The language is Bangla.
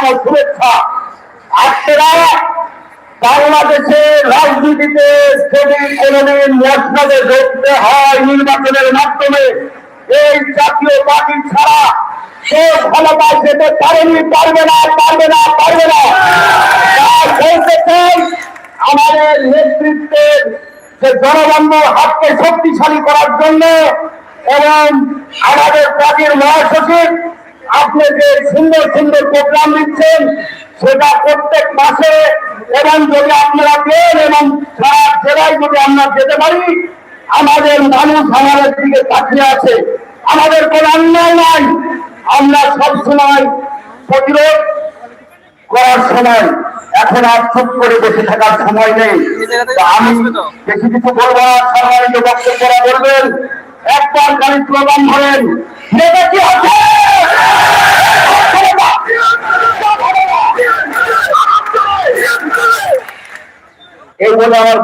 সালাম ও শুভেচ্ছা। আপনারা বাংলাদেশের রাজনীতিতে যদি কোনদিন মসনদে ধরতে হয় নির্বাচনের মাধ্যমে, এই জাতীয় পার্টি ছাড়া কেউ ক্ষমতায় যেতে পারেনি, পারবে না, পারবে না, পারবে না। বলতে চাই, আমাদের নেতৃত্বের যে জনগণের হাতকে শক্তিশালী করার জন্য এবং আমাদের পার্টির মহাসচিব আপনি যে সুন্দর সুন্দর প্রোগ্রাম দিচ্ছেন, সেটা প্রত্যেক মাসে এবং যদি আপনারা দেন এবং সারা জেলায় যদি আমরা যেতে পারি, আমাদের মানুষ আমাদের দিকে তাকিয়ে আছে। আমাদের কোন অন্যায় নাই, আমরা সবসময় প্রতিরোধ করার সময়, এখন আর চুপ করে বসে থাকার সময় নেই। আমি বেশি কিছু বলবো না, সম্মানিত বক্তব্যরা বলবেন। একবার খালি স্লোগান ধরেন, নেতা কি আছে? এই বলে আমার